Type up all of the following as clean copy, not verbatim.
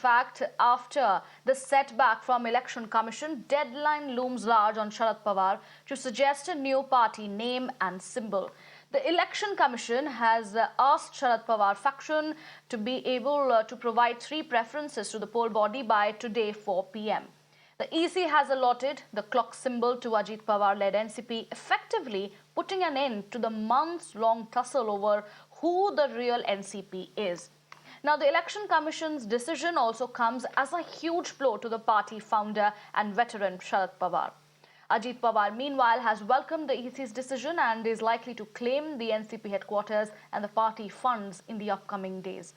fact, after the setback from Election Commission, deadline looms large on Sharad Pawar to suggest a new party name and symbol. The Election Commission has asked Sharad Pawar faction to be able to provide 3 preferences to the poll body by today 4 p.m. The EC has allotted the clock symbol to Ajit Pawar-led NCP, effectively putting an end to the months-long tussle over who the real NCP is. Now, the Election Commission's decision also comes as a huge blow to the party founder and veteran Sharad Pawar. Ajit Pawar, meanwhile, has welcomed the EC's decision and is likely to claim the NCP headquarters and the party funds in the upcoming days.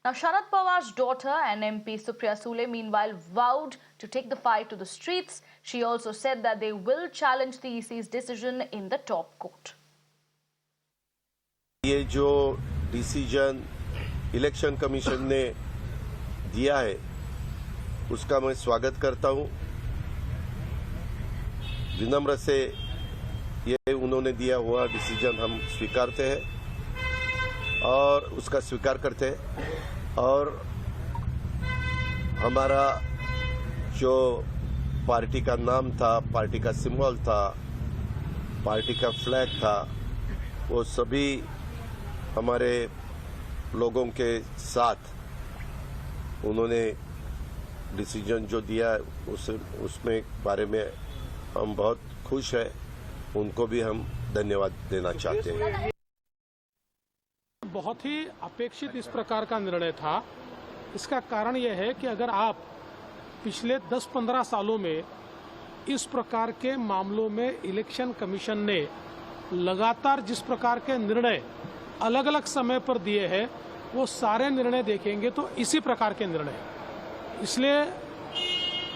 Now, Sharad Pawar's daughter and MP Supriya Sule, meanwhile, vowed to take the fight to the streets. She also said that they will challenge the EC's decision in the top court. ये जो decision election commission ने दिया है उसका मैं स्वागत करता हूं। विनम्र से ये उन्होंने दिया हुआ डिसीजन हम स्वीकारते हैं और उसका स्वीकार करते हैं और हमारा जो पार्टी का नाम था, पार्टी का सिंबल था, पार्टी का फ्लैग था, वो सभी हमारे लोगों के साथ उन्होंने डिसीजन जो दिया उसमें बारे में हम बहुत खुश हैं। उनको भी हम धन्यवाद देना चाहते हैं। बहुत ही अपेक्षित इस प्रकार का निर्णय था। इसका कारण यह है कि अगर आप पिछले 10-15 सालों में इस प्रकार के मामलों में इलेक्शन कमीशन ने लगातार जिस प्रकार के निर्णय अलग अलग समय पर दिए हैं, वो सारे निर्णय देखेंगे तो इसी प्रकार के निर्णय। इसलिए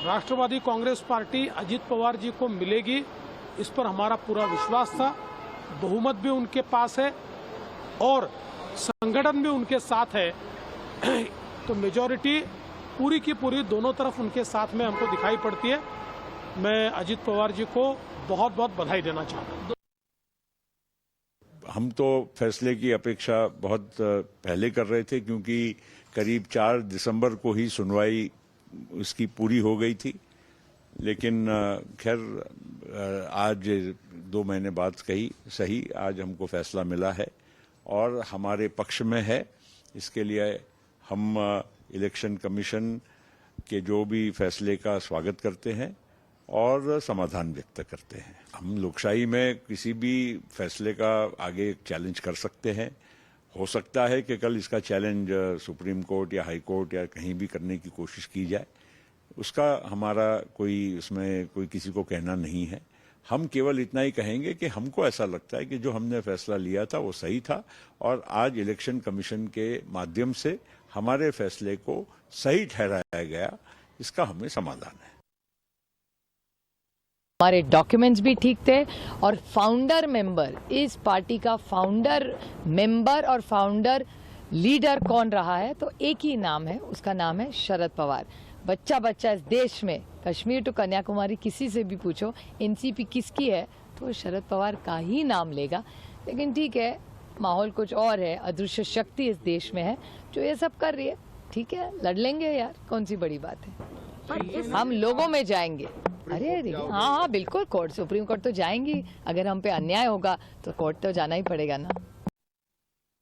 राष्ट्रवादी कांग्रेस पार्टी अजित पवार जी को मिलेगी, इस पर हमारा पूरा विश्वास था। बहुमत भी उनके पास है और संगठन भी उनके साथ है, तो मेजॉरिटी पूरी की पूरी दोनों तरफ उनके साथ में हमको दिखाई पड़ती है। मैं अजित पवार जी को बहुत बहुत बधाई देना चाहता हूँ। हम तो फैसले की अपेक्षा बहुत पहले कर रहे थे, क्योंकि करीब 4 दिसंबर को ही सुनवाई उसकी पूरी हो गई थी। लेकिन खैर आज 2 महीने बाद कही सही आज हमको फैसला मिला है और हमारे पक्ष में है। इसके लिए हम इलेक्शन कमीशन के जो भी फैसले का स्वागत करते हैं और समाधान व्यक्त करते हैं। हम लोकशाही में किसी भी फैसले का आगे चैलेंज कर सकते हैं। हो सकता है कि कल इसका चैलेंज सुप्रीम कोर्ट या हाई कोर्ट या कहीं भी करने की कोशिश की जाए, उसका हमारा उसमें कोई किसी को कहना नहीं है। हम केवल इतना ही कहेंगे कि हमको ऐसा लगता है कि जो हमने फैसला लिया था वो सही था और आज इलेक्शन कमीशन के माध्यम से हमारे फैसले को सही ठहराया गया, इसका हमें समाधान है। हमारे डॉक्यूमेंट्स भी ठीक थे और फाउंडर मेंबर, इस पार्टी का फाउंडर मेंबर और फाउंडर लीडर कौन रहा है, तो एक ही नाम है, उसका नाम है शरद पवार। बच्चा बच्चा इस देश में कश्मीर टू कन्याकुमारी किसी से भी पूछो एनसीपी किसकी है तो शरद पवार का ही नाम लेगा। लेकिन ठीक है, माहौल कुछ और है, अदृश्य शक्ति इस देश में है जो ये सब कर रही है। ठीक है, लड़ लेंगे यार, कौन सी बड़ी बात है। हम लोगों में जाएंगे। अरे हाँ, बिल्कुल कोर्ट, सुप्रीम कोर्ट तो जाएंगी। अगर हम पे अन्याय होगा तो कोर्ट तो जाना ही पड़ेगा ना।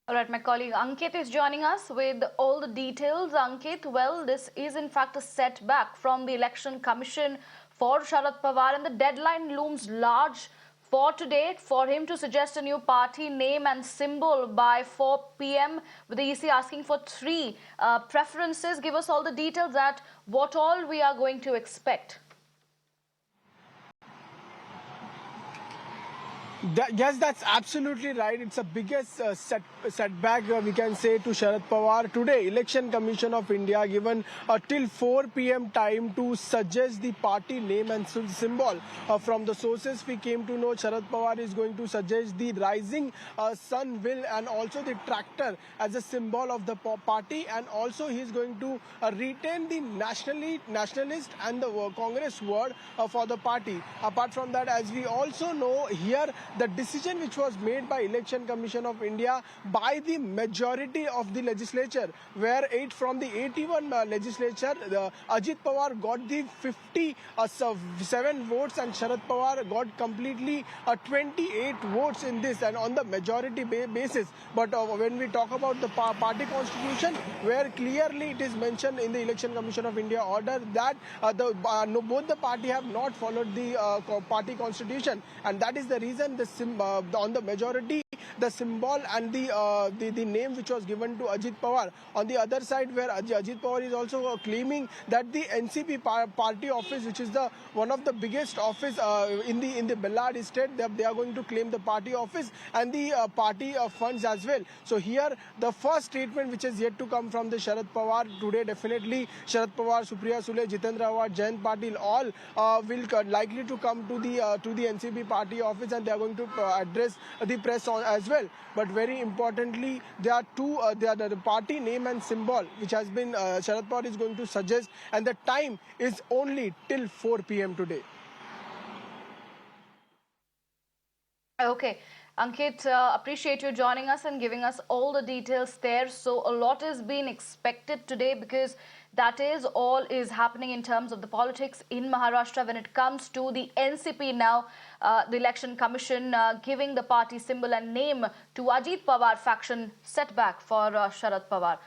All right, my colleague Ankit is joining us with all the details. Ankit, well, this is in fact a setback from the Election Commission for Sharad Pawar, and the deadline looms large for today for him to suggest a new party name and symbol by 4 p.m. with the EC asking for 3 preferences. Give us all the details that what all we are going to expect. Yes, that's absolutely right. It's the biggest setback we can say to Sharad Pawar. Today, Election Commission of India given till 4 p.m. time to suggest the party name and symbol. From the sources we came to know Sharad Pawar is going to suggest the rising sun will and also the tractor as a symbol of the party, and also he is going to retain the nationalist and the Congress word for the party. Apart from that, as we also know here, the decision which was made by Election Commission of India by the majority of the legislature, where from the 81 legislature, Ajit Pawar got the 57 votes and Sharad Pawar got completely 28 votes in this, and on the majority basis. But when we talk about the party constitution, where clearly it is mentioned in the Election Commission of India order that both the party have not followed the party constitution, and that is the reason on the majority the symbol and the name which was given to Ajit Pawar. On the other side, where Ajit Pawar is also claiming that the NCP party office, which is the one of the biggest office in the Bellad state, they are going to claim the party office and the party funds as well. So here the first statement which is yet to come from the Sharad Pawar today, definitely Sharad Pawar, Supriya Sule, Jitendra Awad, Jayant Patil, all will likely to come to the NCP party office, and they are going to address the press as well. But very importantly, there are two the party name and symbol which has been Sharad Pawar is going to suggest, and the time is only till 4 p.m. today. Okay. Ankit, appreciate you joining us and giving us all the details there. So a lot is being expected today, because that is all is happening in terms of the politics in Maharashtra when it comes to the NCP now. The Election Commission giving the party symbol and name to Ajit Pawar faction, setback for Sharad Pawar.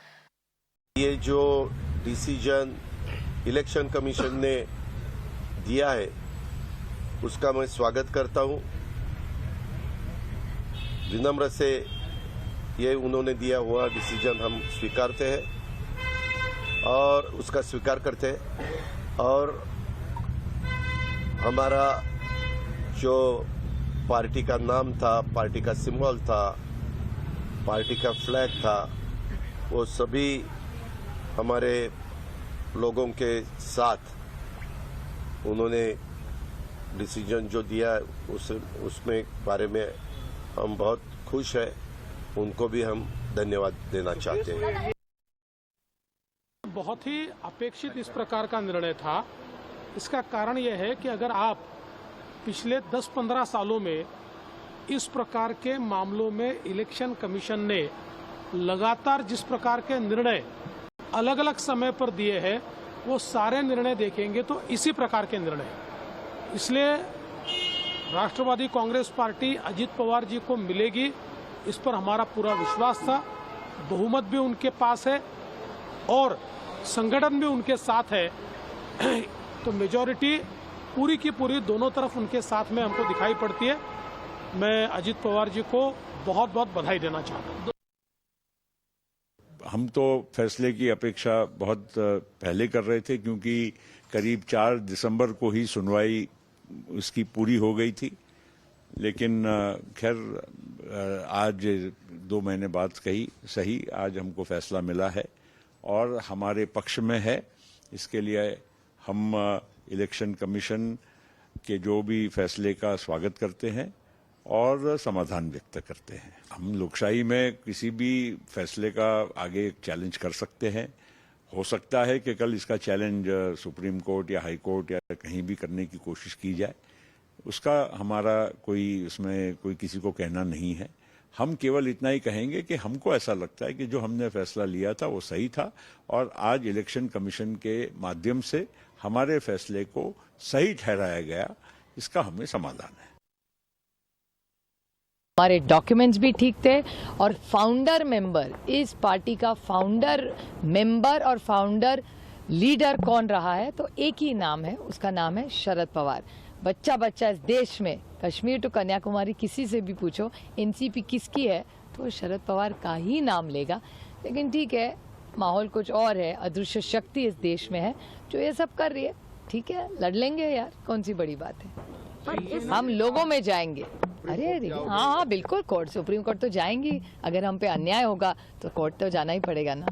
ये जो decision election commission ने दिया है उसका मैं स्वागत करता हूं। विनम्र से ये उन्होंने दिया हुआ डिसीजन हम स्वीकारते हैं और उसका स्वीकार करते हैं, और हमारा जो पार्टी का नाम था, पार्टी का सिंबल था, पार्टी का फ्लैग था, वो सभी हमारे लोगों के साथ उन्होंने डिसीजन जो दिया उसमें बारे में हम बहुत खुश हैं। उनको भी हम धन्यवाद देना चाहते हैं। बहुत ही अपेक्षित इस प्रकार का निर्णय था। इसका कारण यह है कि अगर आप पिछले 10-15 सालों में इस प्रकार के मामलों में इलेक्शन कमीशन ने लगातार जिस प्रकार के निर्णय अलग अलग समय पर दिए हैं, वो सारे निर्णय देखेंगे तो इसी प्रकार के निर्णय। इसलिए राष्ट्रवादी कांग्रेस पार्टी अजित पवार जी को मिलेगी, इस पर हमारा पूरा विश्वास था। बहुमत भी उनके पास है और संगठन भी उनके साथ है, तो मेजॉरिटी पूरी की पूरी दोनों तरफ उनके साथ में हमको दिखाई पड़ती है। मैं अजित पवार जी को बहुत बहुत बधाई देना चाहता हूँ। हम तो फैसले की अपेक्षा बहुत पहले कर रहे थे, क्योंकि करीब 4 दिसंबर को ही सुनवाई उसकी पूरी हो गई थी। लेकिन खैर आज 2 महीने बाद सही आज हमको फैसला मिला है और हमारे पक्ष में है। इसके लिए हम इलेक्शन कमीशन के जो भी फैसले का स्वागत करते हैं और समाधान व्यक्त करते हैं। हम लोकशाही में किसी भी फैसले का आगे चैलेंज कर सकते हैं। हो सकता है कि कल इसका चैलेंज सुप्रीम कोर्ट या हाई कोर्ट या कहीं भी करने की कोशिश की जाए, उसका हमारा उसमें कोई किसी को कहना नहीं है। हम केवल इतना ही कहेंगे कि हमको ऐसा लगता है कि जो हमने फैसला लिया था वो सही था, और आज इलेक्शन कमीशन के माध्यम से हमारे फैसले को सही ठहराया गया, इसका हमें समाधान है। हमारे डॉक्यूमेंट्स भी ठीक थे और फाउंडर मेंबर, इस पार्टी का फाउंडर मेंबर और फाउंडर लीडर कौन रहा है, तो एक ही नाम है, उसका नाम है शरद पवार। बच्चा बच्चा इस देश में कश्मीर टू कन्याकुमारी किसी से भी पूछो एनसीपी किसकी है, तो शरद पवार का ही नाम लेगा। लेकिन ठीक है, माहौल कुछ और है, अदृश्य शक्ति इस देश में है जो ये सब कर रही है। ठीक है, लड़ लेंगे यार, कौन सी बड़ी बात है। हम लोगों में जाएंगे। अरे हाँ बिल्कुल, कोर्ट, सुप्रीम कोर्ट तो जाएंगी। अगर हम पे अन्याय होगा तो कोर्ट तो जाना ही पड़ेगा ना।